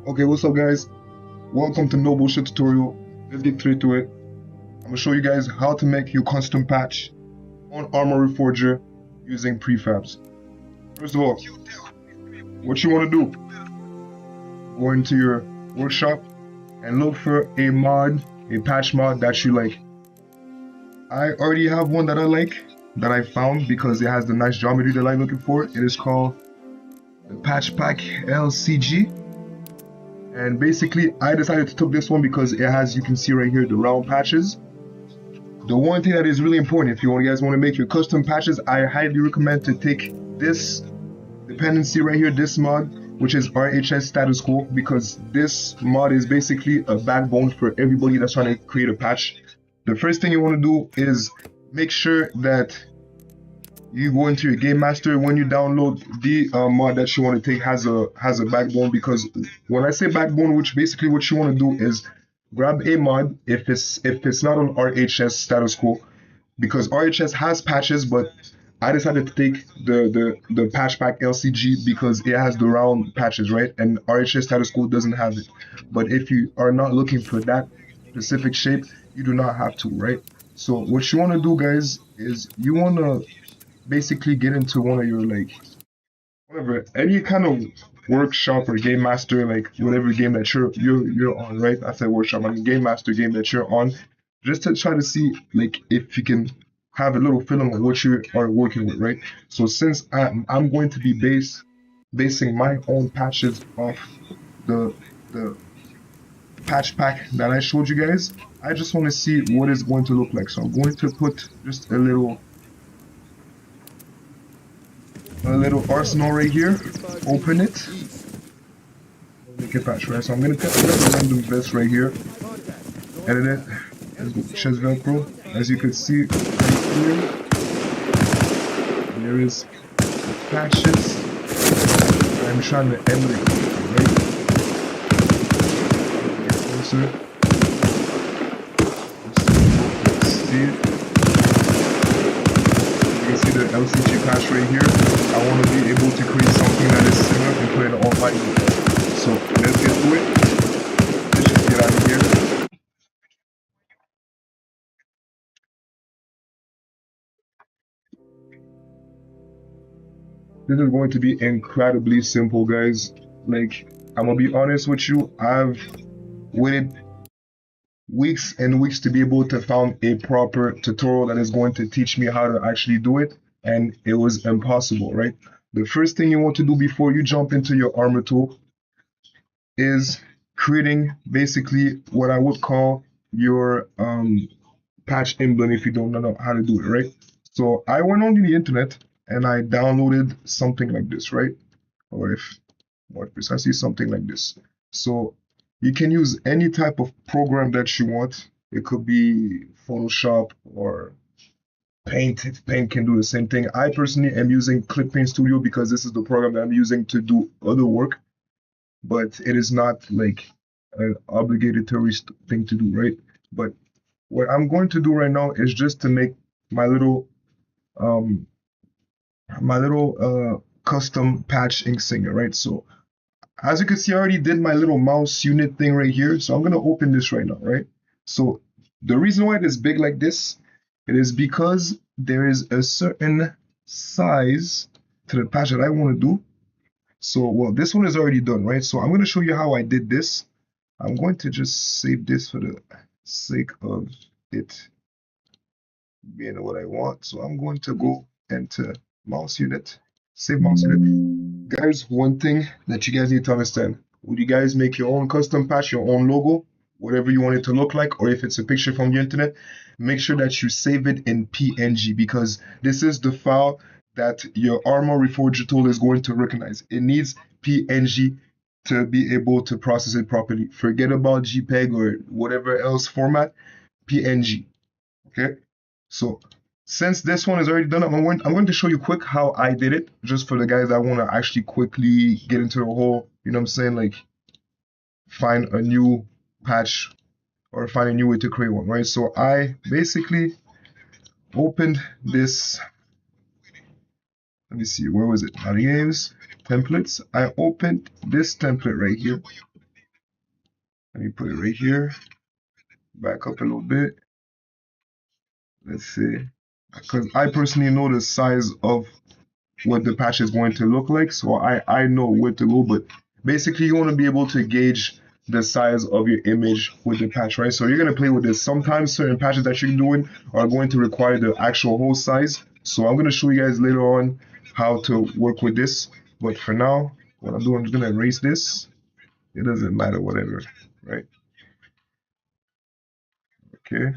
Okay, what's up guys? Welcome to No Bullshit Tutorial. Let's get straight to it. I'm gonna show you guys how to make your custom patch on Arma Reforger using prefabs. First of all, what you want to do, go into your workshop and look for a mod, a patch mod that you like. I already have one that I like, that I found because it has the nice geometry that I'm looking for. It is called the Patch Pack LCG. And basically, I decided to take this one because it has, you can see right here, the round patches. The one thing that is really important, if you guys want to make your custom patches, I highly recommend to take this dependency right here, this mod, which is RHS status quo, because this mod is basically a backbone for everybody that's trying to create a patch. The first thing you want to do is make sure that you go into your game master. When you download the mod that you want to take has a backbone, because when I say backbone, which basically what you want to do is grab a mod if it's not on RHS status quo, because RHS has patches, but I decided to take the patch pack LCG because it has the round patches, right? And RHS status quo doesn't have it. But if you are not looking for that specific shape, you do not have to, right? So what you want to do, guys, is you want to basically get into one of your, like, whatever, any kind of workshop or game master, like whatever game that you're on, right? I said workshop, I mean game master game that you're on, just to try to see like if you can have a little feeling of what you are working with, right? So since I'm going to be basing my own patches off the patch pack that I showed you guys, I just want to see what it's going to look like. So I'm going to put just a little arsenal right here, open it, make a patch, right? So I'm gonna cut a random vest right here, edit it, let's go chest velcro. As you can see right here, there is patches. I'm trying to emulate, right? Get closer. Let's see it. You can see the LCG patch right here. I want to be able to create something that is similar and put it on my. So let's get to it. Let's just get out of here. This is going to be incredibly simple, guys. Like, I'm gonna be honest with you, I've waited weeks and weeks to be able to find a proper tutorial that is going to teach me how to actually do it, and it was impossible, right? The first thing you want to do before you jump into your Arma tool is creating basically what I would call your patch emblem if you don't know how to do it, right? So I went on the internet and I downloaded something like this, right? Or if more precisely, something like this. So you can use any type of program that you want. It could be Photoshop or Paint. If Paint can do the same thing. I personally am using Clip Paint Studio because this is the program that I'm using to do other work, but it is not like an obligatory thing to do, right? But what I'm going to do right now is just to make my little um custom patch ink singer, right? So as you can see, I already did my little mouse unit thing right here. So I'm gonna open this right now, right? So the reason why it is big like this, it is because there is a certain size to the patch that I want to do. So, well, this one is already done, right? So I'm gonna show you how I did this. I'm going to just save this for the sake of it being what I want. So I'm going to go into mouse unit, save mouse unit. Guys, one thing that you guys need to understand, would you guys make your own custom patch, your own logo, whatever you want it to look like, or if it's a picture from the internet, make sure that you save it in PNG, because this is the file that your Arma Reforger tool is going to recognize. It needs PNG to be able to process it properly. Forget about JPEG or whatever else format, PNG. Okay, so since this one is already done, I'm going to show you quick how I did it, just for the guys that want to actually quickly get into the whole, you know what I'm saying, like find a new patch or find a new way to create one, right? So I basically opened this, let me see, where was it? Games, templates. I opened this template right here. Let me put it right here. Back up a little bit. Let's see. Because I personally know the size of what the patch is going to look like, so I know where to go. But basically, you want to be able to gauge the size of your image with the patch, right? So you're going to play with this. Sometimes certain patches that you're doing are going to require the actual whole size. So I'm going to show you guys later on how to work with this. But for now, what I'm doing, I'm just going to erase this. It doesn't matter, whatever, right? Okay.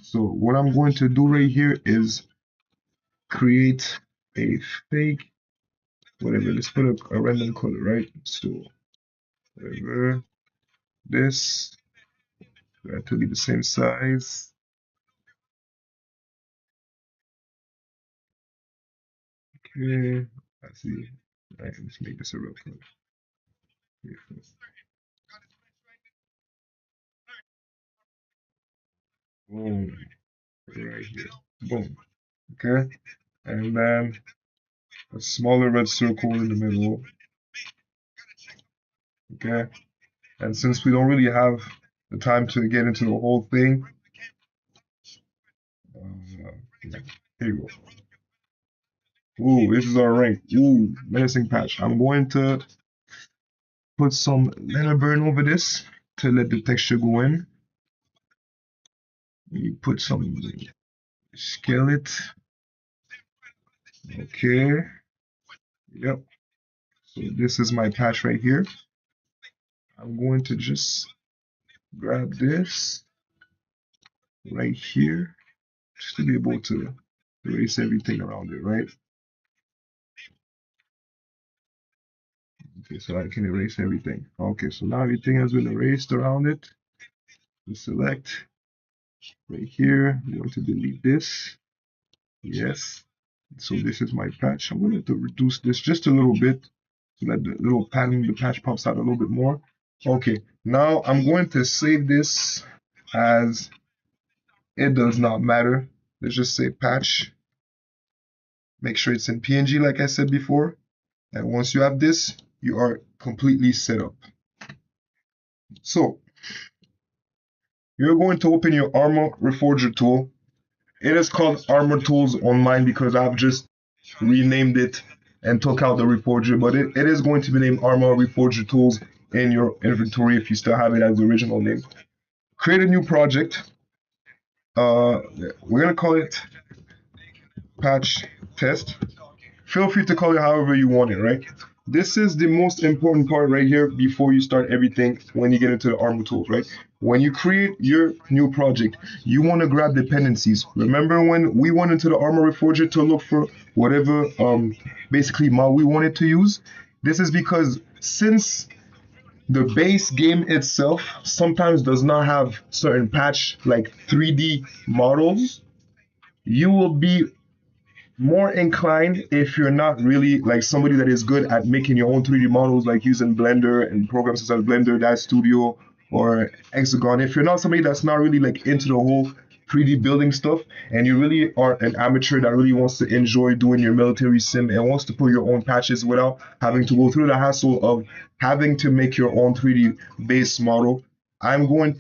So what I'm going to do right here is create a fake, whatever. Let's put a random color, right? So whatever. This got to be the same size. Okay, let's see. Right, let's make this a real color. Boom, right here. Boom. Okay, and then a smaller red circle in the middle. Okay, and since we don't really have the time to get into the whole thing, here you go. Ooh, this is our rank. Ooh, menacing patch. I'm going to put some letter burn over this to let the texture go in. You put some skillet. Okay. Yep. So this is my patch right here. I'm going to just grab this right here just to be able to erase everything around it, right? Okay, so I can erase everything. Okay, so now everything has been erased around it. We select right here. We want to delete this. Yes. So this is my patch. I'm going to reduce this just a little bit so that the little pattern, the patch pops out a little bit more. Okay, now I'm going to save this as it does not matter. Let's just say patch. Make sure it's in PNG like I said before. And once you have this, you are completely set up. So you're going to open your Arma Reforger tool. It is called Arma Tools on mine because I've just renamed it and took out the Reforger, but it is going to be named Arma Reforger Tools in your inventory if you still have it as the original name. Create a new project. We're gonna call it patch test. Feel free to call it however you want it, right? This is the most important part right here before you start everything when you get into the Arma tools, right? When you create your new project, you want to grab dependencies. Remember when we went into the Arma Reforger to look for whatever basically mod we wanted to use? This is because since the base game itself sometimes does not have certain patch like 3D models, you will be more inclined if you're not really like somebody that is good at making your own 3D models, like using Blender and programs such as Blender, that Studio, or Hexagon. If you're not somebody that's not really like into the whole 3D building stuff, and you really are an amateur that really wants to enjoy doing your military sim and wants to put your own patches without having to go through the hassle of having to make your own 3D base model,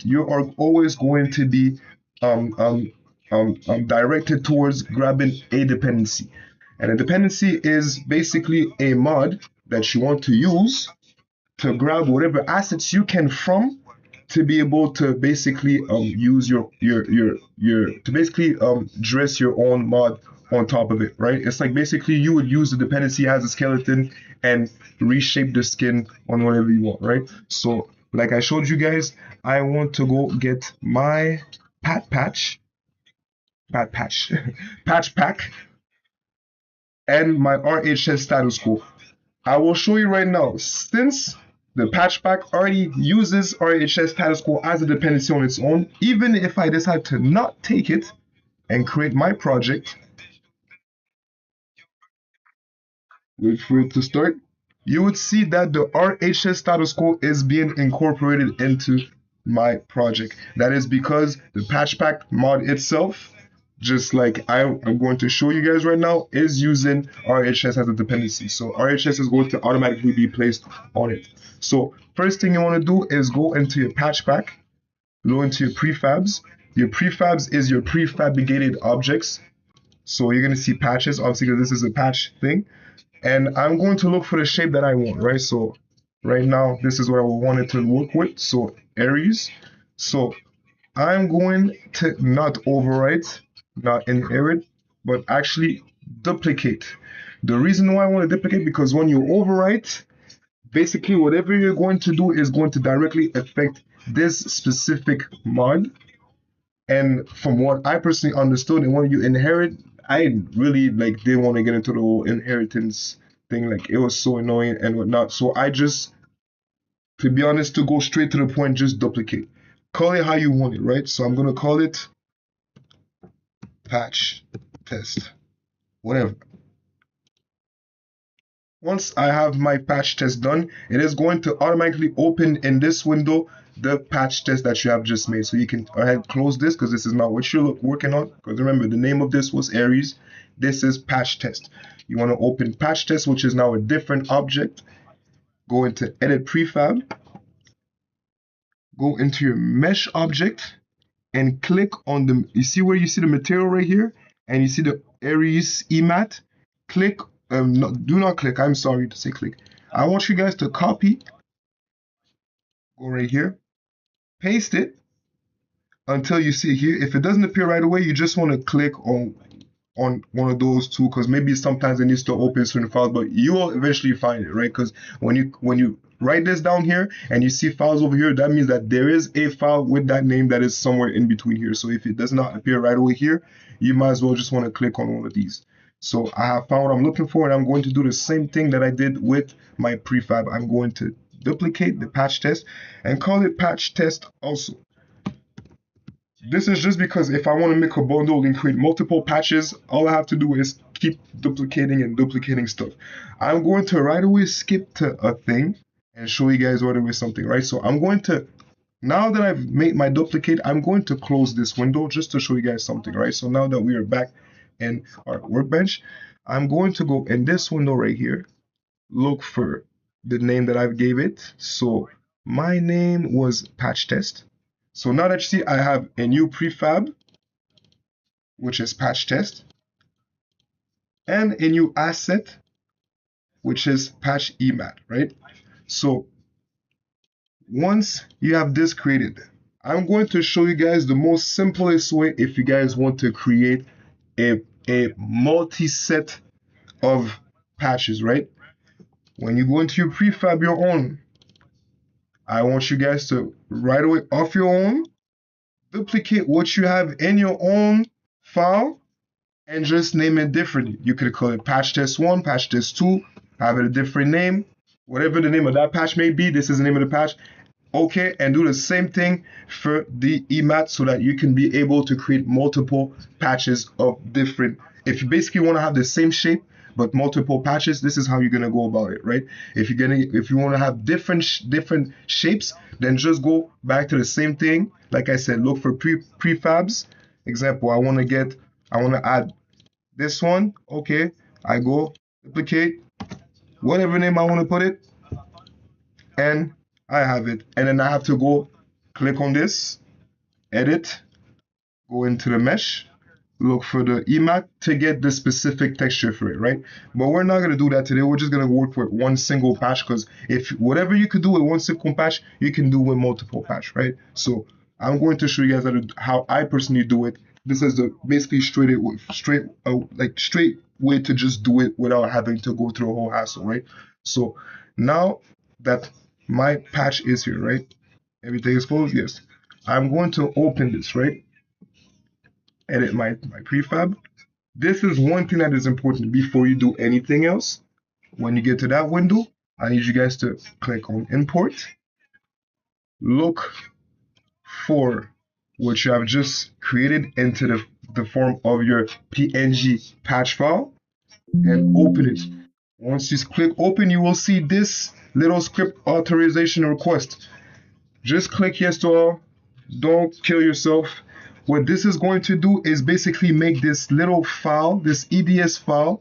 you are always going to be um, um, directed towards grabbing a dependency. And a dependency is basically a mod that you want to use to grab whatever assets you can from to be able to basically use your to basically dress your own mod on top of it, right? It's like basically you would use the dependency as a skeleton and reshape the skin on whatever you want, right? So like I showed you guys, I want to go get my patch patch pack and my RHS status quo. I will show you right now, since the patch pack already uses RHS status quo as a dependency on its own, even if I decide to not take it and create my project, wait for it to start, you would see that the RHS status quo is being incorporated into my project. That is because the patch pack mod itself just like I'm going to show you guys right now, is using RHS as a dependency. So RHS is going to automatically be placed on it. So first thing you want to do is go into your patch pack, go into your prefabs. Your prefabs is your prefabricated objects. So you're going to see patches, obviously, because this is a patch thing. And I'm going to look for the shape that I want, right? So right now, this is what I wanted to work with. So Aries. So I'm going to not overwrite, not inherit, but actually duplicate. The reason why I want to duplicate, because when you overwrite, basically whatever you're going to do is going to directly affect this specific mod. And from what I personally understood, and when you inherit, I really like didn't want to get into the whole inheritance thing. Like it was so annoying and whatnot. So I just, to be honest, to go straight to the point, just duplicate. Call it how you want it, right? So I'm gonna call it patch test, whatever. Once I have my patch test done, it is going to automatically open in this window the patch test that you have just made. So you can go ahead and close this because this is not what you're working on. Because remember, the name of this was Aries. This is patch test. You want to open patch test, which is now a different object. Go into edit prefab. Go into your mesh object and click on the, you see where you see the material right here? And you see the Base.emat? Click, no, do not click, I'm sorry to say click. I want you guys to copy, go right here, paste it until you see it here. If it doesn't appear right away, you just want to click on one of those two, because maybe sometimes it needs to open certain files, but you will eventually find it, right? Because when you write this down here and you see files over here, that means that there is a file with that name that is somewhere in between here. So if it does not appear right away here, you might as well just want to click on one of these. So I have found what I'm looking for, and I'm going to do the same thing that I did with my prefab. I'm going to duplicate the patch test and call it patch test also. This is just because if I want to make a bundle and create multiple patches, all I have to do is keep duplicating and duplicating stuff. I'm going to right away skip to a thing and show you guys right away something, right? So I'm going to, now that I've made my duplicate, I'm going to close this window just to show you guys something, right? So now that we are back in our workbench, I'm going to go in this window right here, look for the name that I gave it. So my name was patch test. So now that you see, I have a new prefab, which is patch test, and a new asset, which is patch.emat, right? So once you have this created, I'm going to show you guys the most simplest way if you guys want to create a multi-set of patches, right? When you go into your prefab your own, I want you guys to right away off your own, duplicate what you have in your own file and just name it differently. You could call it patch test 1, patch test 2, have it a different name, whatever the name of that patch may be. This is the name of the patch. Okay, and do the same thing for the emat so that you can be able to create multiple patches of different. If you basically want to have the same shape but multiple patches, this is how you're gonna go about it, right? If you want to have different shapes, then just go back to the same thing. Like I said, look for prefabs. Example, I want to add this one. Okay, I go duplicate whatever name I want to put it, and I have it. And then I have to go click on this, edit, go into the mesh, look for the emat to get the specific texture for it, right? But we're not going to do that today. We're just going to work with one single patch, because if whatever you could do with one single patch, you can do with multiple patch, right? So I'm going to show you guys how I personally do it. This is the basically straight way to just do it without having to go through a whole hassle, right? So now that my patch is here, right? Everything is closed, yes. I'm going to open this, right? Edit my prefab. This is one thing that is important before you do anything else. When you get to that window, I need you guys to click on import. Look for what you have just created into the form of your PNG patch file and open it. Once you click open, you will see this little script authorization request. Just click yes to all. Don't kill yourself. what this is going to do is basically make this little file, this EDS file,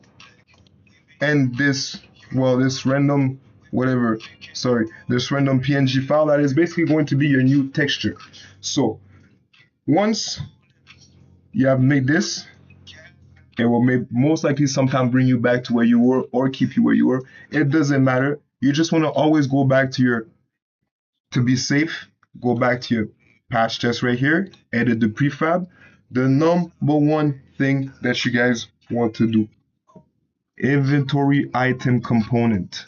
and this, well, this random whatever, sorry, this random PNG file that is basically going to be your new texture. So once you have made this, it will most likely sometime bring you back to where you were or keep you where you were. It doesn't matter. You just want to always go back to your, to be safe, go back to your patch test right here, edit the prefab. The number one thing that you guys want to do, inventory item component.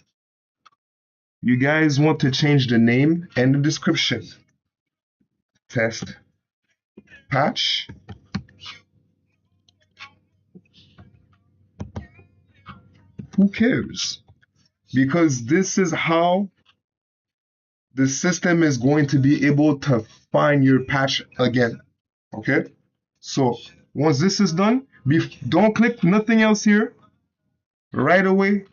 You guys want to change the name and the description. Test patch. Who cares? Because this is how the system is going to be able to find your patch again. Okay? So once this is done, don't click nothing else here. Right away,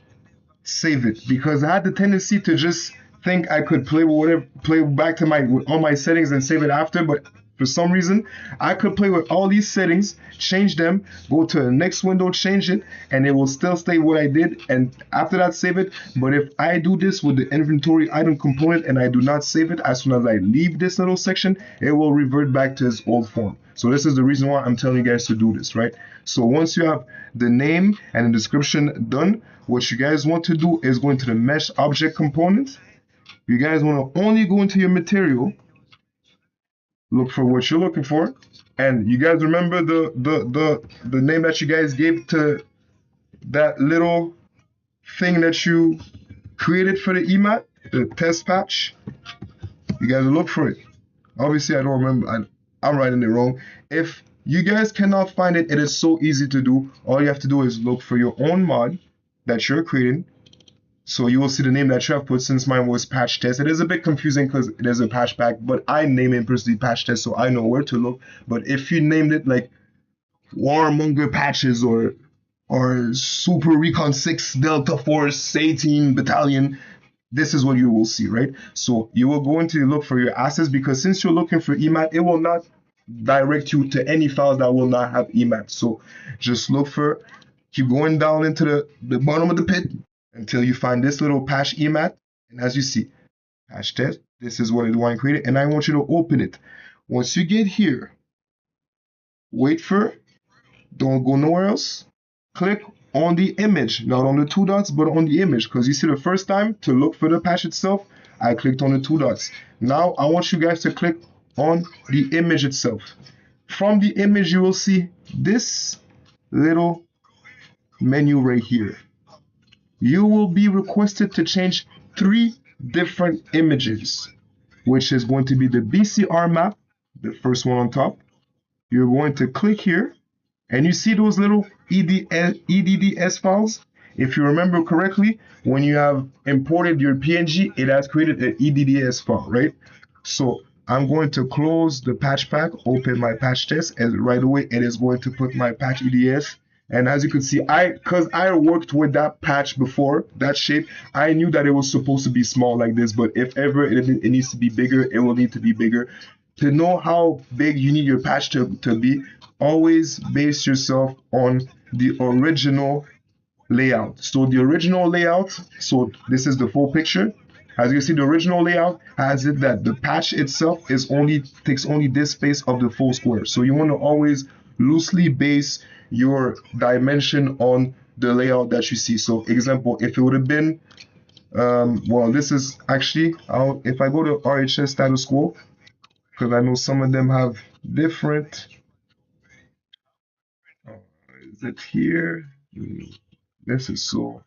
save it, because I had the tendency to just think I could play with whatever, play back to all my settings and save it after, but for some reason I could play with all these settings, change them, go to the next window, change it, and it will still stay what I did, and after that save it. But if I do this with the inventory item component and I do not save it, as soon as I leave this little section, it will revert back to its old form. So this is the reason why I'm telling you guys to do this, right? So once you have the name and the description done, what you guys want to do is go into the mesh object component. You guys want to only go into your material, look for what you're looking for, and you guys remember the name that you guys gave to that little thing that you created for the emat, the test patch. You guys will look for it. Obviously, I don't remember. I'm writing it wrong. If you guys cannot find it, it is so easy to do. All you have to do is look for your own mod that you're creating. So you will see the name that you have put. Since mine was patch test, it is a bit confusing because it is a patch pack, but I name it personally patch test, so I know where to look. But if you named it like Warmonger patches or Super Recon 6 Delta Force 18 Battalion, this is what you will see, right? So you will go into look for your assets, because since you're looking for emat, it will not direct you to any files that will not have emat. So just look for, keep going down into the bottom of the pit until you find this little patch emat. And as you see, patch test, this is what I want to create, and I want you to open it. Once you get here, wait for, don't go nowhere else. Click on the image, not on the two dots, but on the image, because you see the first time to look for the patch itself, I clicked on the two dots. Now I want you guys to click on the image itself. From the image, you will see this little menu right here. You will be requested to change 3 different images, which is going to be the BCR map, the first one on top. You're going to click here, and you see those little EDDS files. If you remember correctly, when you have imported your PNG, it has created an EDDS file, right? So I'm going to close the patch pack, open my patch test, and right away it is going to put my patch EDS. And as you can see, because I worked with that patch before, that shape, I knew that it was supposed to be small like this, but if ever it needs to be bigger, it will need to be bigger. To know how big you need your patch to be, always base yourself on the original layout. So the original layout, so this is the full picture. As you can see, the original layout has it that the patch itself takes only this space of the full square. So you want to always loosely base your dimension on the layout that you see. So example, if it would have been, well, this is actually, if I go to RHS status quo, because I know some of them have different, is it here? This is so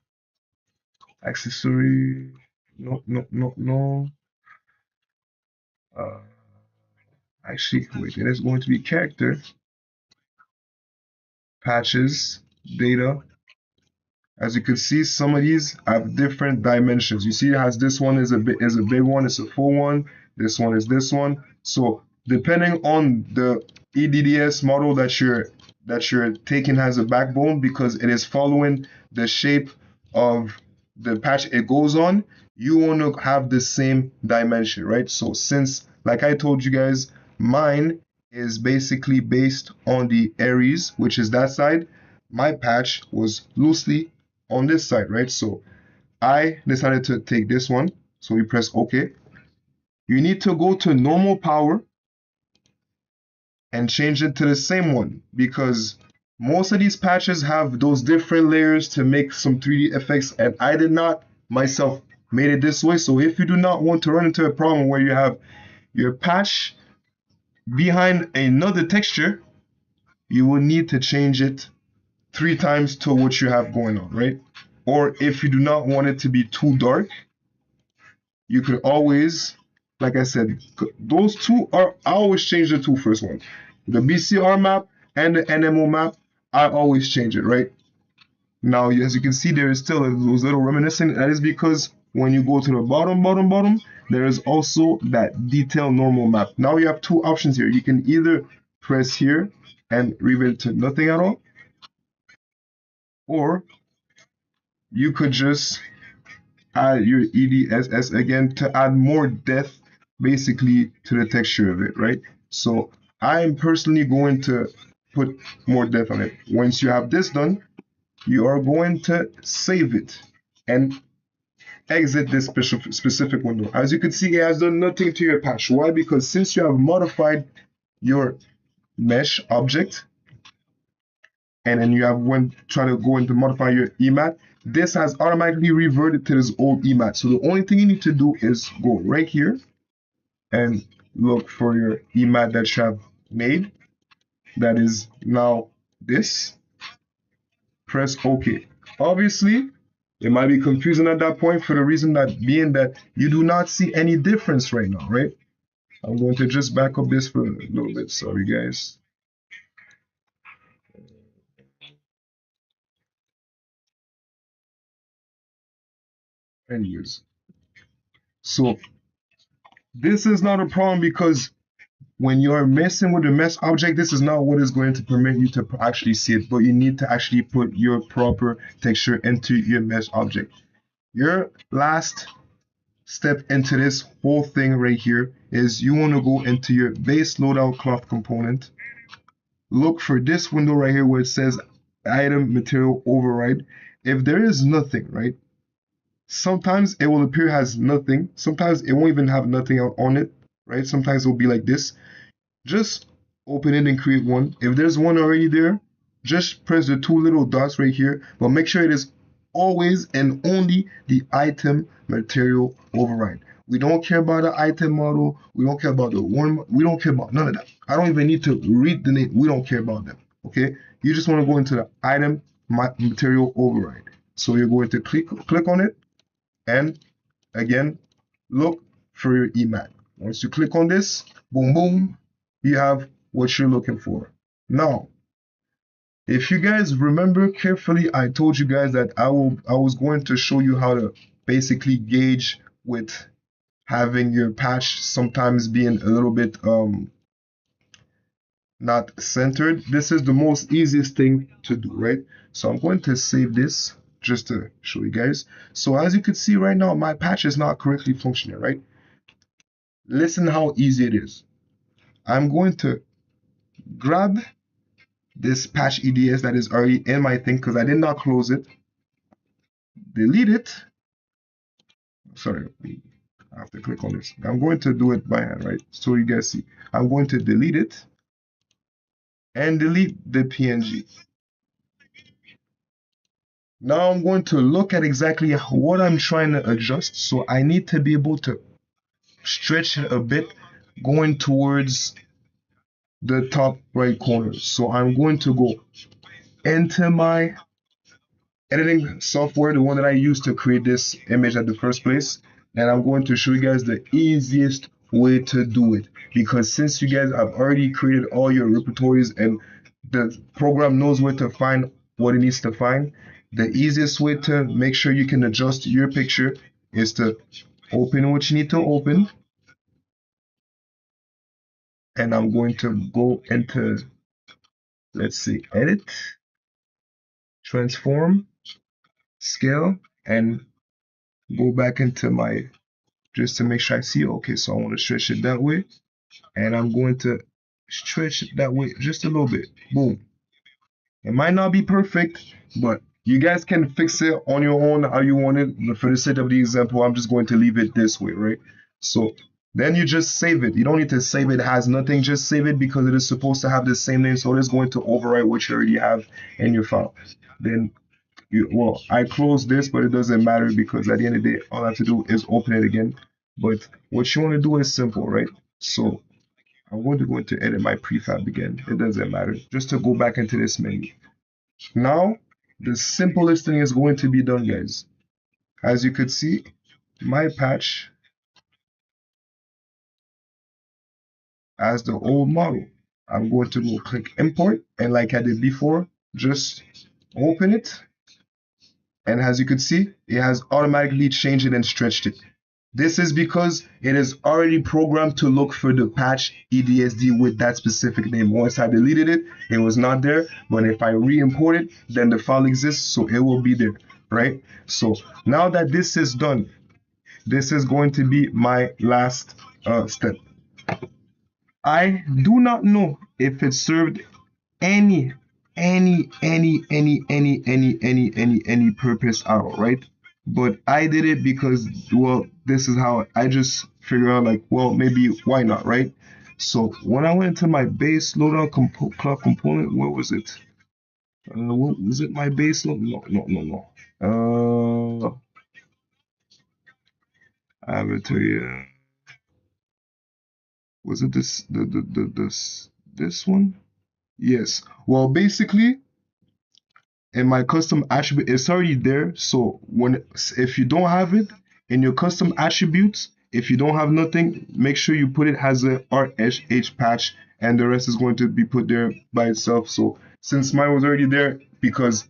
accessory, no. Actually, wait, it is going to be character, patches, data. As you can see, some of these have different dimensions. You see, it has this one is a big one, it's a full one. This one is this one. So depending on the EDDS model that you're taking as a backbone, because it is following the shape of the patch it goes on, you want to have the same dimension, right? So since, like I told you guys, mine is basically based on the Aries, which is that side. My patch was loosely on this side, right? So I decided to take this one. So we press OK. You need to go to normal power and change it to the same one because most of these patches have those different layers to make some 3D effects, and I did not myself made it this way. So if you do not want to run into a problem where you have your patch behind another texture, you will need to change it 3 times to what you have going on, right? Or if you do not want it to be too dark, you could always, like I said, those two are, I always change the two first ones. The BCR map and the NMO map, I always change it, right? Now, as you can see, there is still those little reminiscent. That is because when you go to the bottom, there is also that detail normal map. Now you have two options here. You can either press here and revert to nothing at all, or you could just add your EDSS again to add more depth basically to the texture of it, right? So I am personally going to put more depth on it. Once you have this done, you are going to save it and exit this specific window. As you can see, it has done nothing to your patch. Why? Because since you have modified your mesh object, and then you have when try to go into modify your emat, this has automatically reverted to this old emat. So the only thing you need to do is go right here and look for your emat that you have made. That is now this. Press OK. Obviously, it might be confusing at that point for the reason that being that you do not see any difference right now, right? I'm going to just back up this for a little bit. Sorry, guys. Anyways, so this is not a problem because when you're messing with the mesh object, this is not what is going to permit you to actually see it, but you need to actually put your proper texture into your mesh object. Your last step into this whole thing right here is you want to go into your base loadout cloth component. Look for this window right here where it says item material override. If there is nothing, right? Sometimes it will appear as nothing. Sometimes it won't even have nothing out on it, right? Sometimes it will be like this. Just open it and create one. If there's one already there, just press the two little dots right here, but make sure it is always and only the item material override. We don't care about the item model. We don't care about the one. We don't care about none of that. I don't even need to read the name. We don't care about them. Okay. You just want to go into the item material override. So you're going to click on it, and again, look for your emat. Once you click on this, boom, boom, you have what you're looking for. Now, if you guys remember carefully, I told you guys that I was going to show you how to basically gauge with having your patch sometimes being a little bit not centered. This is the most easiest thing to do, right? So I'm going to save this just to show you guys. So as you can see right now, my patch is not correctly functioning, right? Listen how easy it is. I'm going to grab this patch EDS that is already in my thing because I did not close it. Delete it. Sorry, I have to click on this. I'm going to do it by hand, right? So you guys see. I'm going to delete it and delete the PNG. Now I'm going to look at exactly what I'm trying to adjust. So I need to be able to stretch it a bit going towards the top right corner. So I'm going to go into my editing software, the one that I used to create this image at the first place, and I'm going to show you guys the easiest way to do it, because since you guys have already created all your repertories and the program knows where to find what it needs to find, the easiest way to make sure you can adjust your picture is to open what you need to open, and I'm going to go into, let's see, edit, transform, scale, and go back into my, just to make sure I see, okay, so I want to stretch it that way, and I'm going to stretch it that way just a little bit. Boom. It might not be perfect, but you guys can fix it on your own how you want it. But for the sake of the example, I'm just going to leave it this way, right? So then you just save it. You don't need to save it as nothing. Just save it because it is supposed to have the same name. So it is going to overwrite what you already have in your file. Then well, I close this, but it doesn't matter because at the end of the day, all I have to do is open it again. But what you want to do is simple, right? So I'm going to edit my prefab again. It doesn't matter. Just to go back into this menu. Now, the simplest thing is going to be done, guys. As you could see, my patch as the old model. I'm going to go click import, and like I did before, just open it. And as you can see, it has automatically changed it and stretched it. This is because it is already programmed to look for the patch EDSD with that specific name. Once I deleted it, it was not there. But if I re-import it, then the file exists, so it will be there, right? So now that this is done, this is going to be my last step. I do not know if it served any purpose at all, right? But I did it because, well, this is how I just figured out, like, well, maybe why not, right? So when I went into my base loadout clock component, where was it? What was it? My base load? No. I have it to you. Was it this one? Yes. Well, basically, in my custom attribute, it's already there. So if you don't have it in your custom attributes, if you don't have nothing, make sure you put it as a RSH patch, and the rest is going to be put there by itself. So since mine was already there, because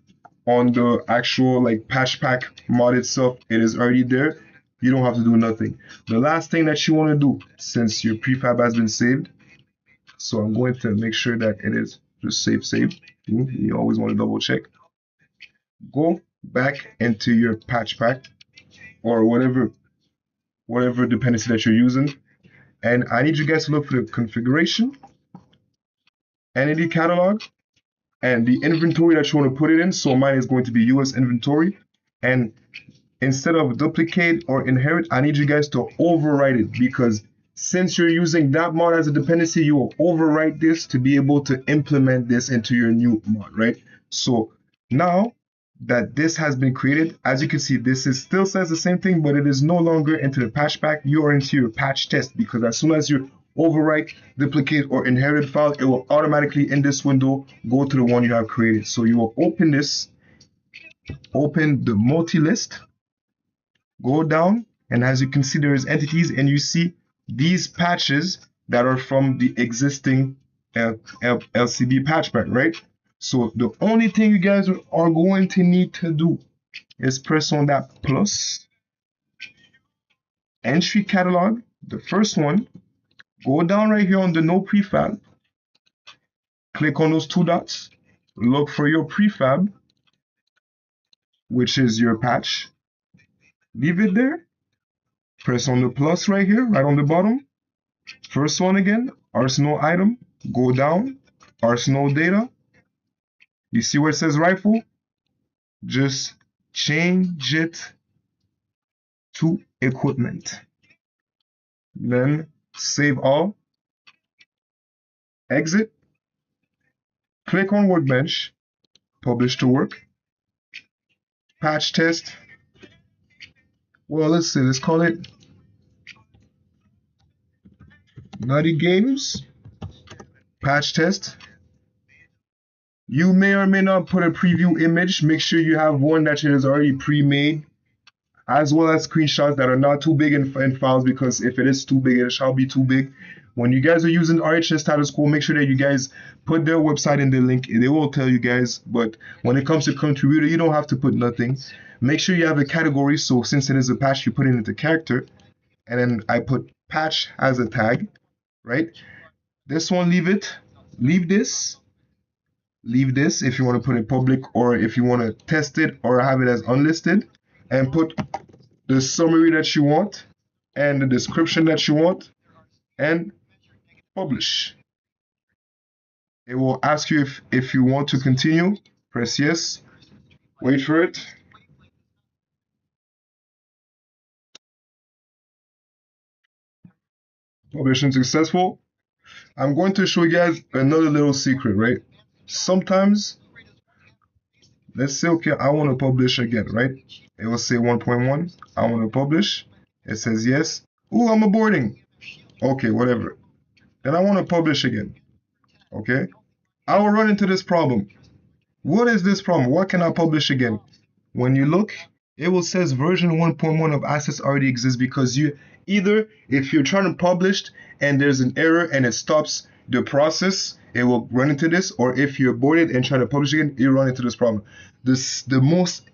on the actual like patch pack mod itself, it is already there. You don't have to do nothing. The last thing that you want to do, since your prefab has been saved, so I'm going to make sure that it is just save. You always want to double check. Go back into your patch pack or whatever dependency that you're using, and I need you guys to look for the configuration, entity catalog, and the inventory that you want to put it in. So mine is going to be US inventory, and instead of duplicate or inherit, I need you guys to overwrite it, because since you're using that mod as a dependency, you will overwrite this to be able to implement this into your new mod, right? So now that this has been created, as you can see, this is still says the same thing, but it is no longer into the patch pack. You are into your patch test, because as soon as you overwrite, duplicate, or inherit file, it will automatically in this window go to the one you have created. So you will open this, open the multi-list, go down, and as you can see, there is entities, and you see these patches that are from the existing LCB patch pack, right? So the only thing you guys are going to need to do is press on that plus entry catalog, the first one, go down right here on the no prefab, click on those two dots, look for your prefab, which is your patch, leave it there, press on the plus right here, right on the bottom, first one again, arsenal item, go down, arsenal data, you see where it says rifle? Just change it to equipment. Then save all, exit, click on Workbench, publish to work, patch test. Well, let's see, let's call it Nutty Games, patch test. You may or may not put a preview image. Make sure you have one that is already pre-made, as well as screenshots that are not too big in files, because if it is too big, it shall be too big. When you guys are using RHS status quo, make sure that you guys put their website in the link. They will tell you guys, but when it comes to contributor, you don't have to put nothing. Make sure you have a category, so since it is a patch, you put it into character, and then I put patch as a tag, right? This one, leave it, leave this if you want to put it public, or if you want to test it or have it as unlisted, and put the summary that you want and the description that you want, and publish. It will ask you if you want to continue. Press yes. Wait for it. Publishing successful. I'm going to show you guys another little secret, right? Sometimes, let's say, okay, I want to publish again, right? It will say 1.1. I want to publish. It says yes. Ooh, I'm aborting. Okay, whatever. Then I want to publish again. Okay. I will run into this problem. What is this problem? What can I publish again? When you look, it will says version 1.1 of assets already exists because you either if you're trying to publish and there's an error and it stops the process, it will run into this, or if you're boarded and try to publish again, you run into this problem. The most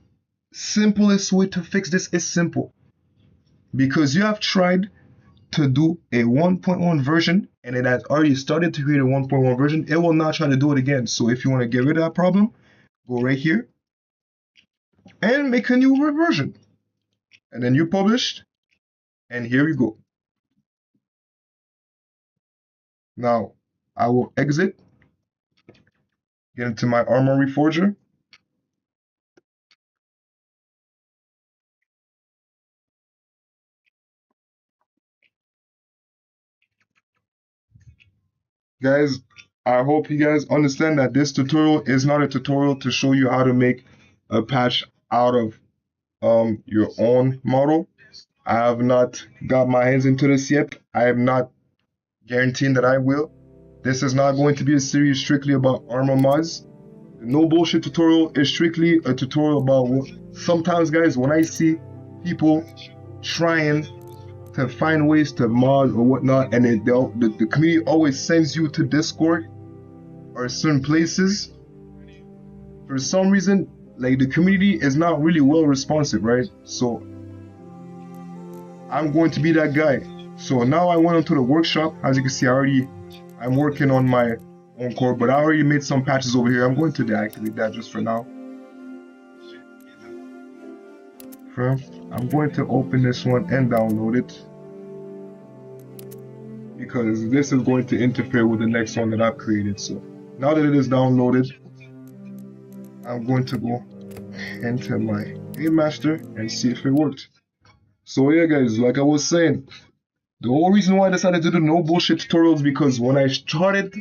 simplest way to fix this is simple. Because you have tried to do a 1.1 version and it has already started to create a 1.1 version, it will not try to do it again. So if you want to get rid of that problem, go right here and make a new version. And then you published, and here we go. Now, I will exit, get into my Arma Reforger. Guys, I hope you guys understand that this tutorial is not a tutorial to show you how to make a patch out of your own model. I have not got my hands into this yet. I am not guaranteeing that I will. This is not going to be a series strictly about Arma mods. The no bullshit tutorial is strictly a tutorial about what sometimes, guys, when I see people trying to find ways to mod or whatnot, and the community always sends you to Discord or certain places. For some reason, like the community is not really well responsive, right? So I'm going to be that guy. So now I went into the workshop. As you can see, I'm working on my own core, but I already made some patches over here. I'm going to deactivate that just for now. I'm going to open this one and download it, because this is going to interfere with the next one that I've created. So now that it is downloaded, I'm going to go into my game master and see if it worked. So yeah, guys, like I was saying, the whole reason why I decided to do no bullshit tutorials, because when I started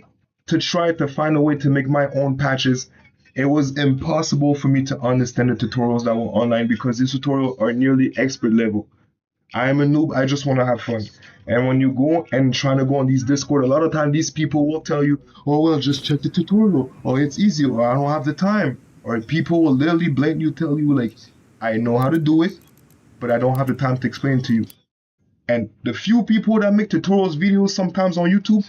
to try to find a way to make my own patches, it was impossible for me to understand the tutorials that were online, because these tutorials are nearly expert level. I am a noob, I just want to have fun. And when you go and trying to go on these Discord, a lot of time these people will tell you, oh well, just check the tutorial, or it's easy, or I don't have the time. Or people will literally blatantly tell you, like, I know how to do it, but I don't have the time to explain to you. And the few people that make tutorials videos sometimes on YouTube,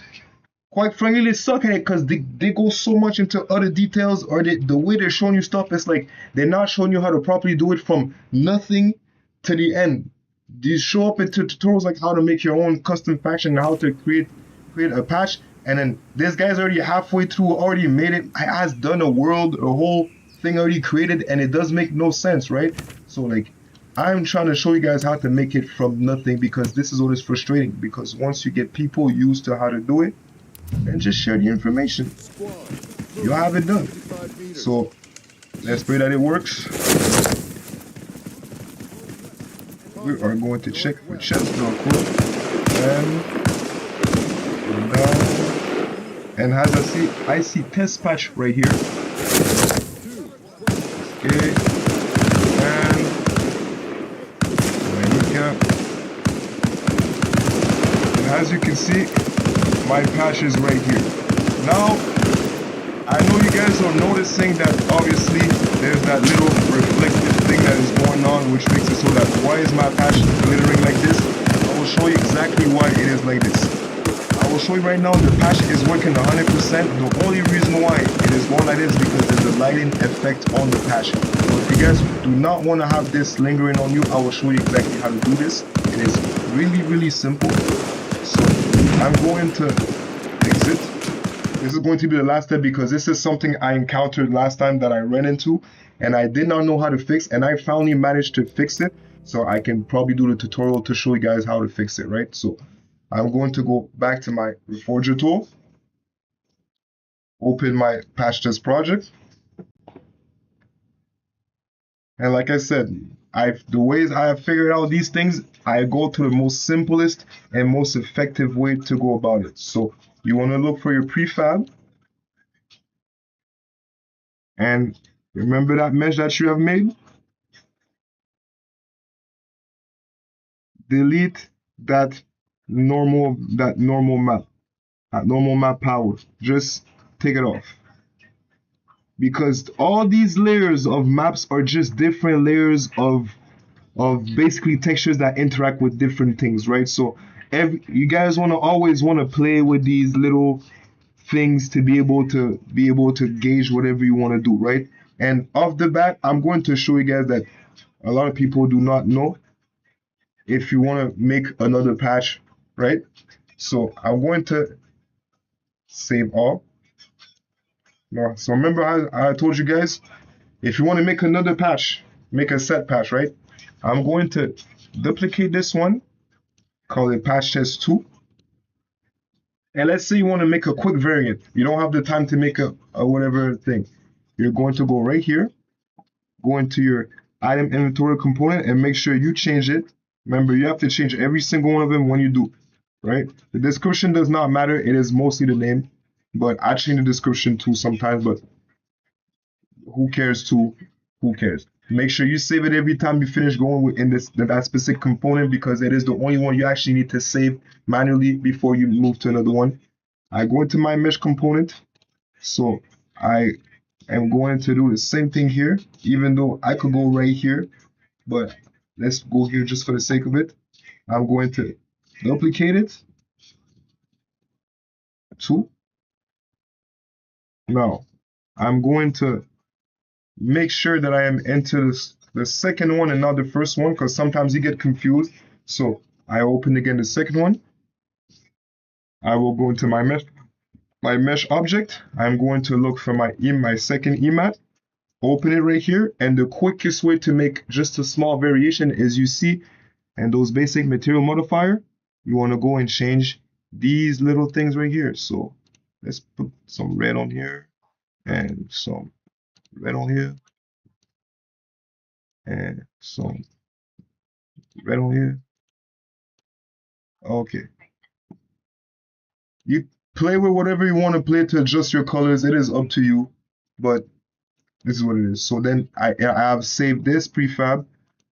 quite frankly, they suck at it, because they go so much into other details, or the way they're showing you stuff, it's like they're not showing you how to properly do it from nothing to the end. These show up into tutorials like how to make your own custom faction and how to create a patch, and then this guy's already halfway through, already made it, has done a world, a whole thing already created, and it does make no sense, right? So like, I'm trying to show you guys how to make it from nothing, because this is what is frustrating, because once you get people used to how to do it, then just share the information. You'll have it done. So let's pray that it works. We are going to check for chest real quick. And down. And as I see test patch right here. Okay. And as you can see, my patch is right here. Now, I know you guys are noticing that obviously there's that little reflective thing that is going on, which makes it so that why is my patch glittering like this? I will show you exactly why it is like this. I will show you right now the patch is working 100%. The only reason why it is going like this is because there's a lighting effect on the patch. So if you guys do not want to have this lingering on you, I will show you exactly how to do this. It is really, really simple. So I'm going to exit. This is going to be the last step, because this is something I encountered last time that I ran into and I did not know how to fix, and I finally managed to fix it. So I can probably do the tutorial to show you guys how to fix it, right? So I'm going to go back to my Reforger tool. open my patch test project. And like I said, the ways I have figured out these things, I go to the most simplest and most effective way to go about it. So you want to look for your prefab, and remember that mesh that you have made. Delete that normal map power. Just take it off, because all these layers of maps are just different layers of basically textures that interact with different things, right? So you guys want to always want to play with these little things to be able to gauge whatever you want to do, right? And off the bat, I'm going to show you guys that a lot of people do not know if you want to make another patch, right? So I'm going to save all. Now, so remember I told you guys, if you want to make another patch, make a set patch, right? I'm going to duplicate this one, call it patch test 2. And let's say you want to make a quick variant. You don't have the time to make a whatever thing. You're going to go right here, go into your item inventory component and make sure you change it. Remember, you have to change every single one of them when you do, right? The description does not matter. It is mostly the name, but I change the description too sometimes, but who cares too? Who cares? Make sure you save it every time you finish going in that specific component, because it is the only one you actually need to save manually before you move to another one. I go into my mesh component, so I am going to do the same thing here, even though I could go right here, but let's go here just for the sake of it. I'm going to duplicate it. 2. Now, I'm going to make sure that I am into the second one and not the first one, because sometimes you get confused. So I open again the second one. I will go into my mesh object. I'm going to look for my second emat, open it right here, and the quickest way to make just a small variation is, you see, and those basic material modifier, you want to go and change these little things right here. So let's put some red on here and some red on here and some red on here. Okay. You play with whatever you want to play to adjust your colors. It is up to you, but this is what it is. So then I have saved this prefab.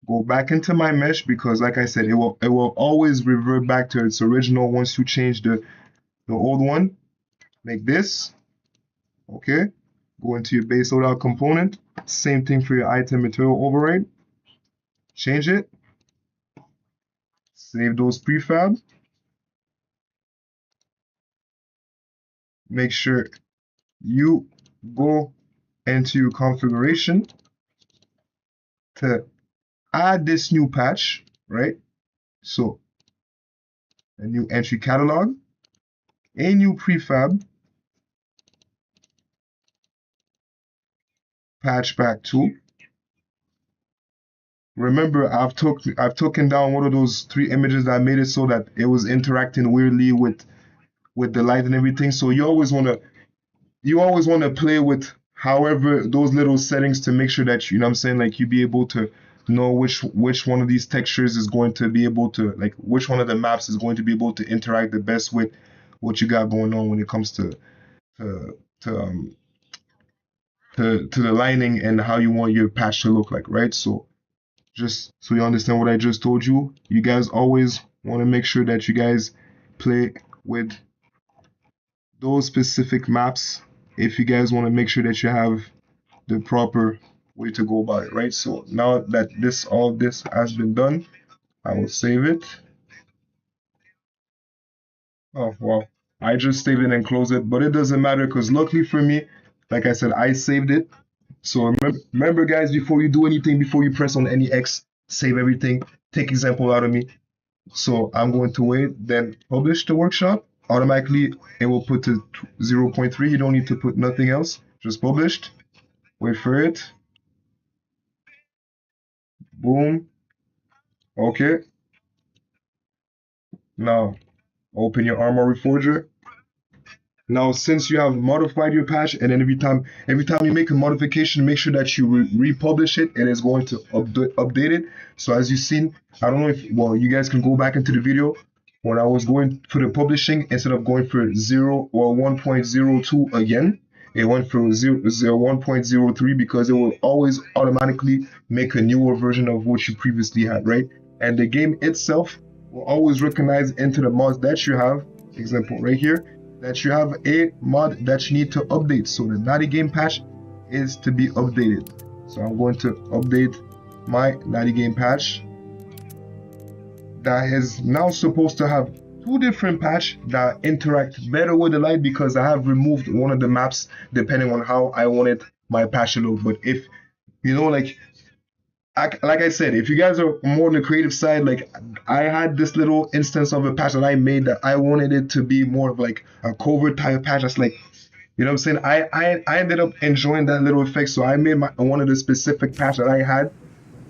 Go back into my mesh, because like I said, it will always revert back to its original once you change the old one. Make this, okay. Go into your base loadout component. Same thing for your item material override. Change it. Save those prefabs. Make sure you go into your configuration to add this new patch, right? So a new entry catalog, a new prefab, patch back 2. Remember, I've taken down one of those 3 images that made it so that it was interacting weirdly with the light and everything. So you always want to play with however those little settings to make sure that, you know what I'm saying, like you be able to know which one of these textures is going to be able to, like, which one of the maps is going to be able to interact the best with what you got going on when it comes to to um to the lining and how you want your patch to look like, right? So just so you understand what I just told you, you guys always want to make sure that you guys play with those specific maps if you guys want to make sure that you have the proper way to go about it, right? So now that all this has been done, I will save it. Oh wow, I just saved it and close it, but it doesn't matter, because luckily for me, like I said, I saved it. So remember guys, before you do anything, before you press on any X, save everything. Take example out of me. So I'm going to wait, then publish the workshop. Automatically, it will put to 0.3. You don't need to put nothing else. Just published. Wait for it. Boom. Okay. Now, open your Arma Reforger. Now, since you have modified your patch, and then every time you make a modification, make sure that you republish it, and it's going to update it. So as you've seen, I don't know if, well, you guys can go back into the video when I was going for the publishing, instead of going for 0 or 1.02 again, it went for 1.03, because it will always automatically make a newer version of what you previously had, right? And the game itself will always recognize into the mods that you have, example right here, that you have a mod that you need to update. So the naughty game patch is to be updated. So I'm going to update my naughty game patch. That is now supposed to have two different patch that interact better with the light, because I have removed one of the maps depending on how I wanted my patch to look. But if you know, like I said, if you guys are more on the creative side, like I had this little instance of a patch that I made that I wanted it to be more of like a covert type patch. That's like, you know what I'm saying? I ended up enjoying that little effect, so I made one of the specific patch that I had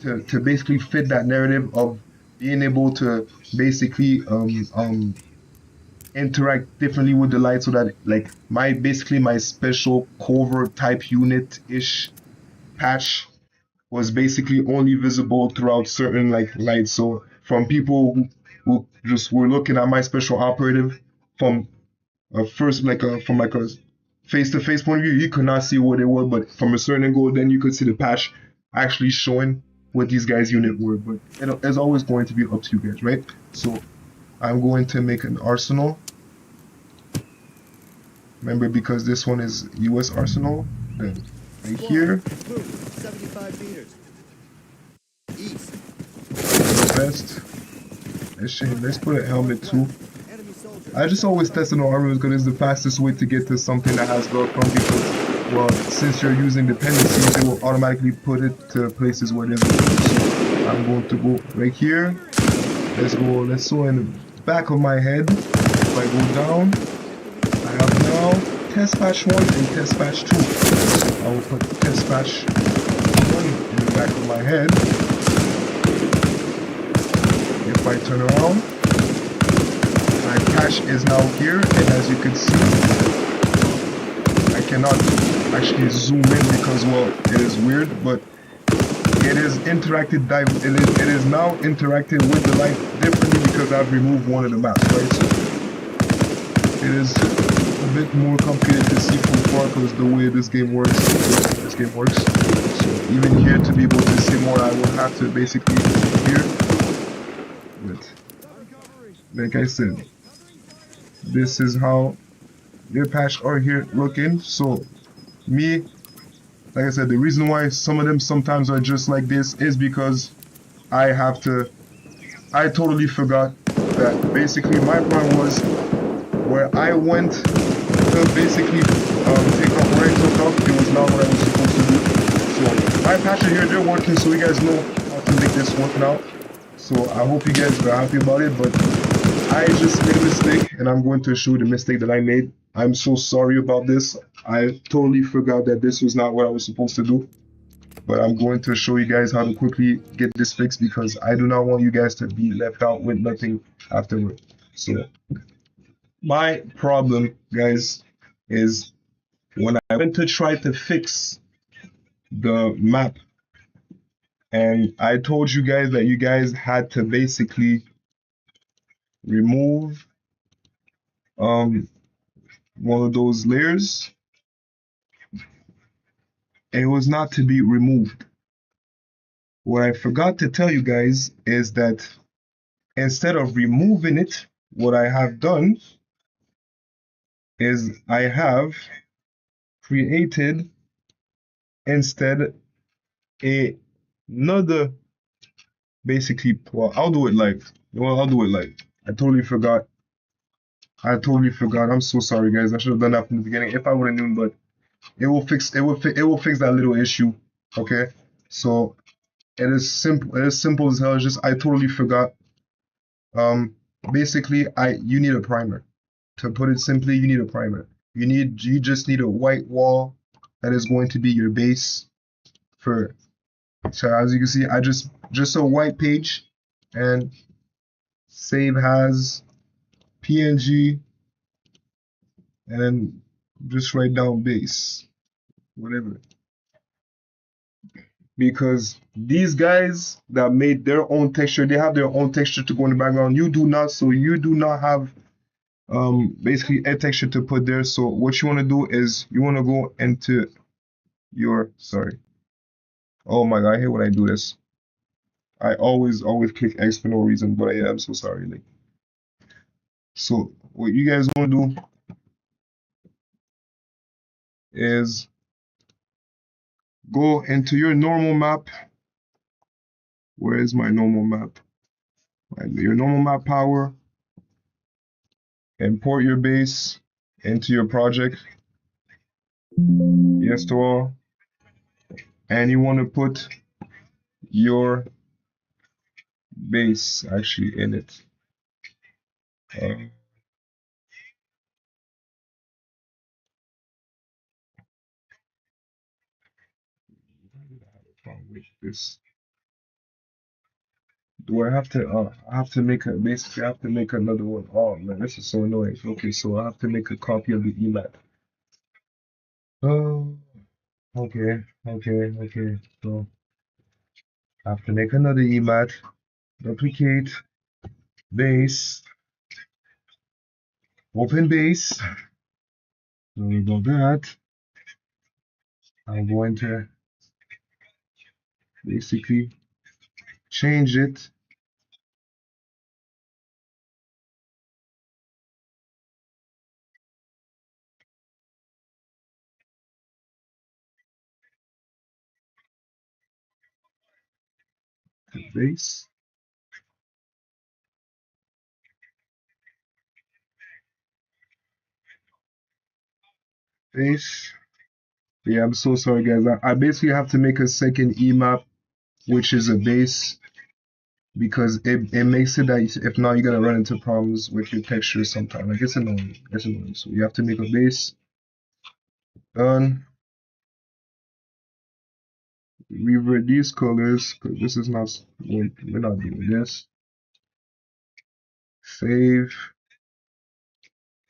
to basically fit that narrative of being able to basically interact differently with the light, so that like my special covert type unit ish patch was basically only visible throughout certain like lights. So from people who just were looking at my special operative from a first from like a face-to-face point of view, you could not see what they were, but from a certain angle, then you could see the patch actually showing what these guys' unit were. But it's always going to be up to you guys, right? So I'm going to make an arsenal. Remember, because this one is US arsenal, then right here. 75 meters. East. Vest. Let's put a helmet too. I just always test an armor because it's the fastest way to get to something that has welcome, because, well, since you're using dependencies, it will automatically put it to places where there's so I'm going to go right here. Let's go in the back of my head. If I go down, I have now test patch 1 and test patch 2. So I will put test patch 1 in the back of my head. If I turn around, my patch is now here, and as you can see, I cannot actually zoom in because, well, it is weird, but it is interacted. It is now interacting with the light differently because I've removed one of the maps, right? So it is a bit more complicated to see from far because the way this game works. So even here, to be able to see more, I will have to basically here. But like I said, this is how your patch are here looking. So me, like I said, the reason why some of them sometimes are just like this is because I totally forgot that basically my plan was where I went to basically take off where I took off, it was not what I was supposed to do. So my patch here, they're working, so you guys know how to make this work now. So I hope you guys are happy about it, but I just made a mistake, and I'm going to show you the mistake that I made. I'm so sorry about this. I totally forgot that this was not what I was supposed to do. But I'm going to show you guys how to quickly get this fixed, because I do not want you guys to be left out with nothing afterward. So my problem, guys, is when I went to try to fix the map, and I told you guys that you guys had to basically remove one of those layers. It was not to be removed. What I forgot to tell you guys is that instead of removing it, what I have done is I have created instead another, basically, well, I'll do it live. Well, I'll do it live. I totally forgot. I'm so sorry, guys. I should have done that from the beginning if I would have known, but it will fix that little issue. Okay, so it is simple. It is simple as hell. It's just I totally forgot. Basically, you need a primer. To put it simply, you need a primer. You just need a white wall that is going to be your base for. So as you can see, I just a white page, and save has PNG, and then just write down base, whatever. Because these guys that made their own texture, they have their own texture to go in the background. You do not, so you do not have basically a texture to put there. So what you want to do is you want to go into your, sorry. Oh my God, I hate when I do this. I always click X for no reason, but I'm so sorry. Like, so what you guys want to do is go into your normal map. Where is my normal map? Your normal map power. Import your base into your project. Yes to all. And you want to put your base actually in it. With this. Do I have to? I have to make a basically. I have to make another one. Oh man, this is so annoying. Okay, so I have to make a copy of the emat. Oh, okay. So I have to make another emat. Duplicate base. Open base. Sorry about that. I'm going to basically change it. To base. Base. Yeah, I'm so sorry, guys. I basically have to make a second emap, which is a base, because it makes it that if not, you're gonna run into problems with your textures sometimes. Like it's annoying. It's annoying. So you have to make a base. Done. Revert these colors because this is not. We're not doing this. Save.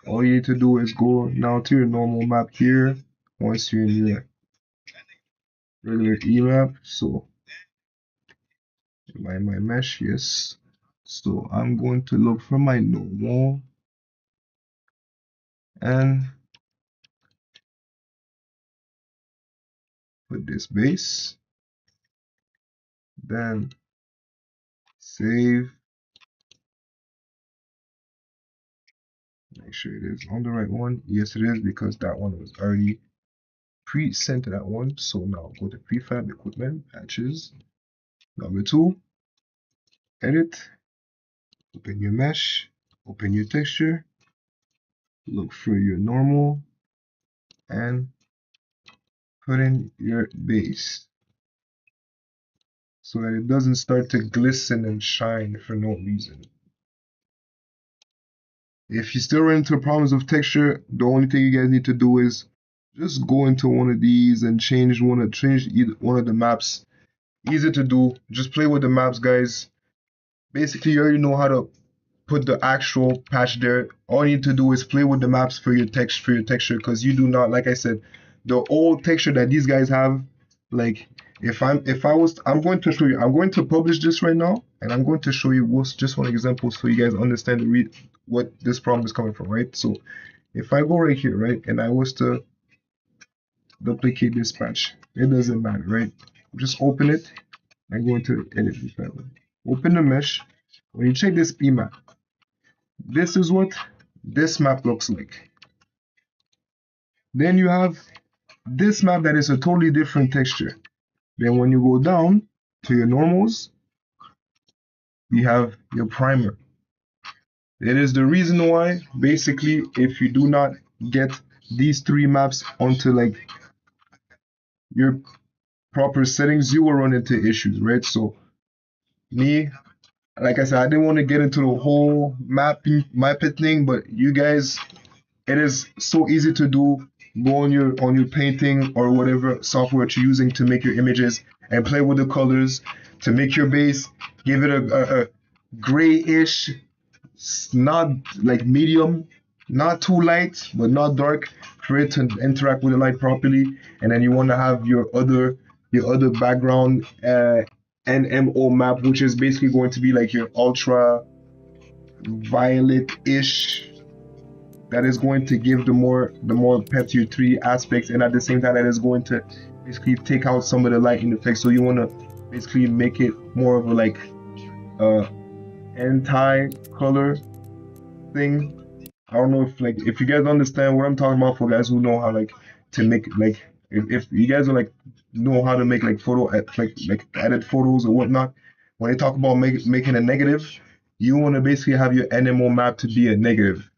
All you need to do is go now to your normal map here. Once you're in your regular emap, so my mesh, yes. So I'm going to look for my normal and put this base, then save. Make sure it is on the right one. Yes, it is, because that one was already pre-sent to that one. So now go to prefab equipment patches. Number 2, edit, open your mesh, open your texture, look for your normal, and put in your base so that it doesn't start to glisten and shine for no reason. If you still run into problems with texture, the only thing you guys need to do is just go into one of these and change one of the maps. Easy to do. Just play with the maps, guys. Basically, you already know how to put the actual patch there. All you need to do is play with the maps for your texture, because you do not, like I said, the old texture that these guys have, like I'm going to show you. I'm going to publish this right now, and I'm going to show you just one example so you guys understand what this problem is coming from, right? So if I go right here, right, and I was to duplicate this patch, it doesn't matter, right? Just open it. I'm going to edit this panel. Open the mesh. When you check this emat, this is what this map looks like. Then you have this map that is a totally different texture. Then when you go down to your normals, you have your primer. It is the reason why, basically, if you do not get these 3 maps onto like your proper settings, you will run into issues, right? So me, like I said, I didn't want to get into the whole mapping thing, but you guys, it is so easy to do. Go on your painting or whatever software you're using to make your images and play with the colors to make your base. Give it a grayish, not like medium, not too light, but not dark, for it to interact with the light properly. And then you want to have your other background NMO map, which is basically going to be like your ultra violet-ish, that is going to give the more pep to your 3D aspects, and at the same time that is going to basically take out some of the lighting effects. So you want to basically make it more of a like anti-color thing. I don't know if you guys understand what I'm talking about, for guys who know how like to make like, if you guys are like know how to make like like edit photos or whatnot. When they talk about making a negative, you want to basically have your NMO map to be a negative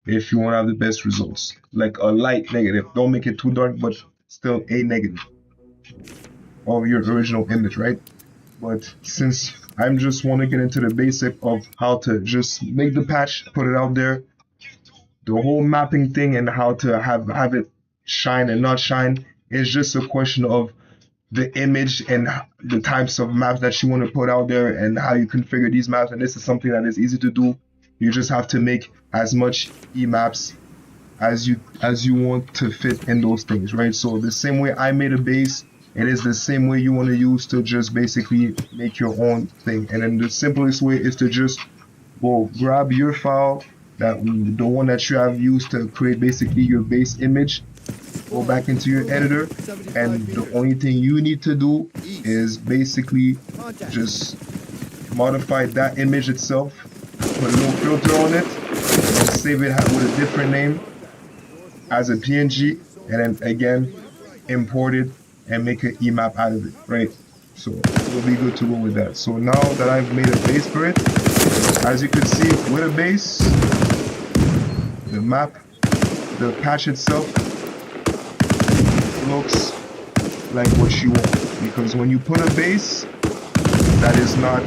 if you want to have the best results, like a light negative. Don't make it too dark, but still a negative of your original image, right? But since I'm just want to get into the basic of how to just make the patch, put it out there, the whole mapping thing and how to have it shine and not shine is just a question of the image and the types of maps that you want to put out there and how you configure these maps. And this is something that is easy to do. You just have to make as much emaps as you want to fit in those things, right? So the same way I made a base, it is the same way you want to use to just basically make your own thing. And then the simplest way is to just go grab your file, that the one that you have used to create basically your base image, go back into your editor, and the only thing you need to do is basically just modify that image itself, put a little filter on it, and save it with a different name as a PNG, and then again import it and make an emap out of it, right? So we'll be good to go with that. So now that I've made a base for it, as you can see with a base, the map, the patch itself looks like what you want. Because when you put a base that is not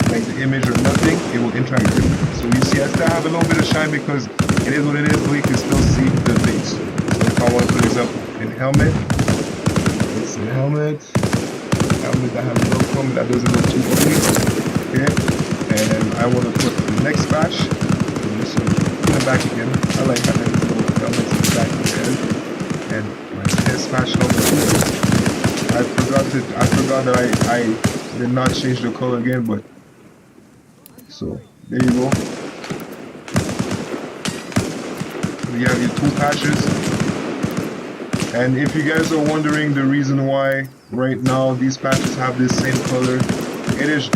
like the image or nothing, it will interact differently. So you see I still have a little bit of shine because it is what it is, but you can still see the base. So if I want to put example in helmet, it's a helmet that has no come, that doesn't look too ugly. Okay, and I want to put the next patch. This one in the back again. I like having the little helmets in the back of the head. And my test patch number 2. I forgot that I did not change the color again, but so there you go. You have your 2 patches. And if you guys are wondering the reason why right now these patches have this same color, it is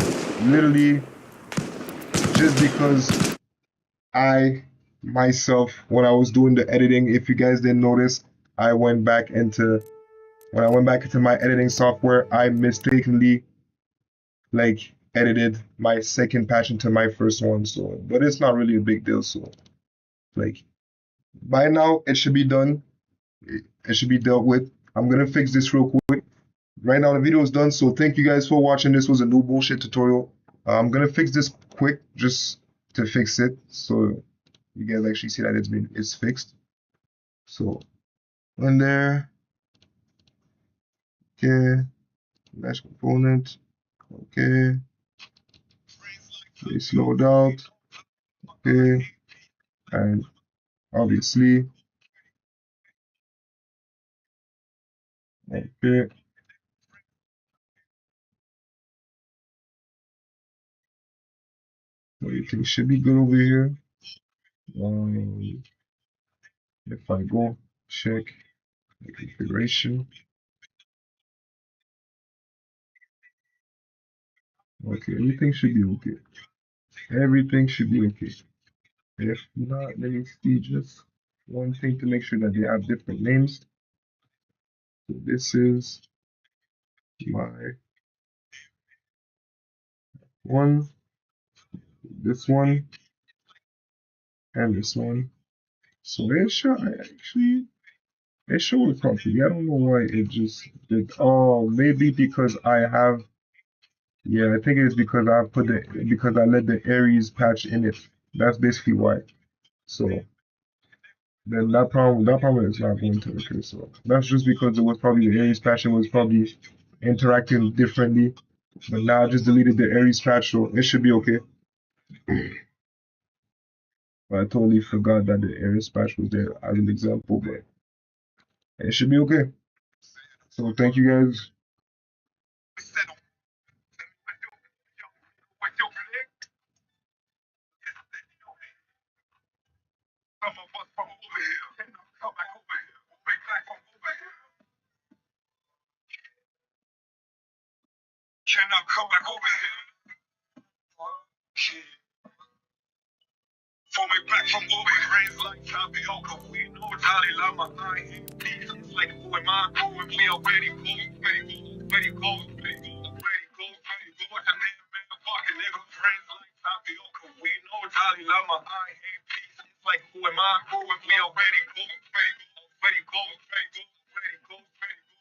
literally just because I myself, when I was doing the editing, if you guys didn't notice, when I went back into my editing software, I mistakenly like edited my second patch into my first one. So, but it's not really a big deal. So like by now it should be done. It should be dealt with. I'm gonna fix this real quick. Right now the video is done. So thank you guys for watching. This was a no bullshit tutorial. I'm gonna fix this quick just to fix it, so you guys actually see that it's fixed. So on there, okay, mesh component, okay, it's load out, okay, and obviously, okay. Everything should be good over here. If I go check the configuration, okay, everything should be okay. Everything should be okay. If not, let me see just one thing to make sure that they have different names. So this is my one, this one, and this one. So it should actually it should work properly. I don't know why it just did. Oh, maybe because I have. Yeah, I think it's because because I let the Aries patch in it. That's basically why. So then that problem is not going to occur. So that's just because it was probably the Aries patch and was probably interacting differently. But now I just deleted the Aries patch, so it should be okay. But I totally forgot that the area patch was there as an example, but it should be okay. So thank you guys. Cannot come back over here. For me back from over raised like tapioca. We know Dalai Lama, I ain't peace. It's like who am I? Who am we already go? Ready go. What's the name, man? Fucking nigga. Raised like tapioca. We know Dalai Lama, I ain't peace. It's like who am I? Who am we already go? Ready go.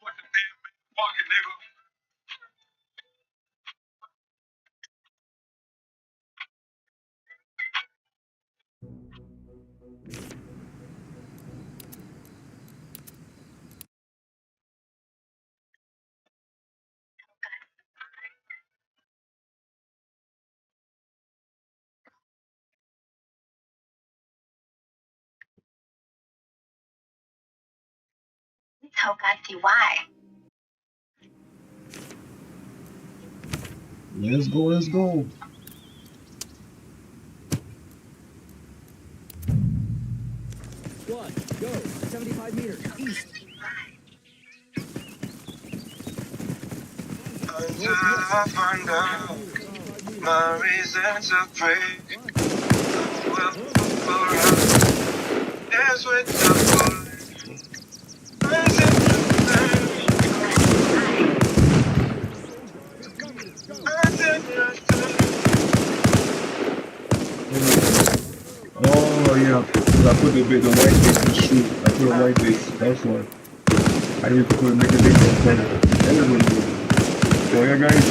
What's the name, man? Fucking nigga. Let's go. Squad, go. 75 meters. East. Until I find out my reasons to pray, will dance with the boy. Oh yeah, 'cause I put the white base in the shoe. I put a white base. That's why. I didn't put make a base on the corner. That is what it is. So yeah, guys.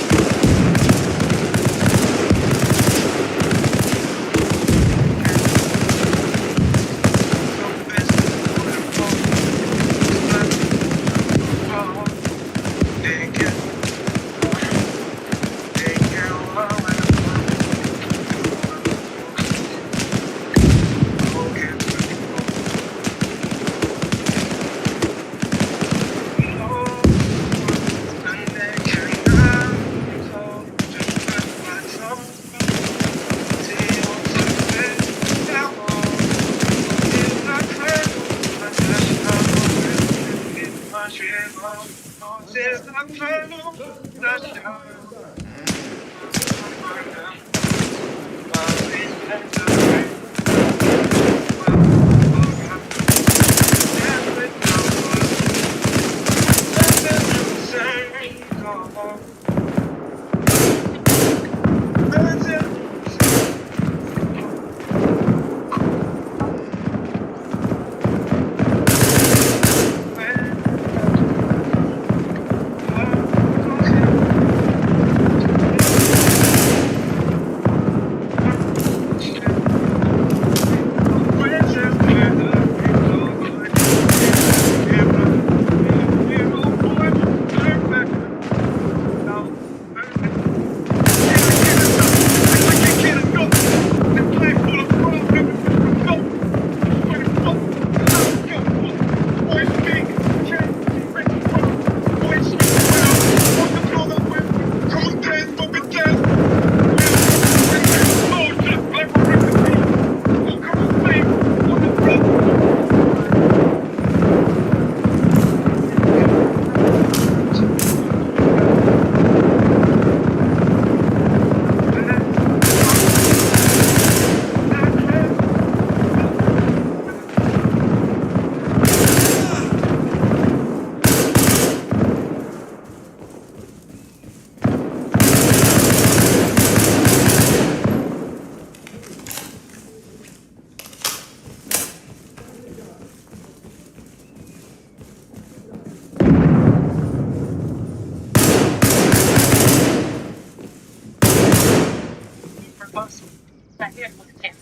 Right here, look at this.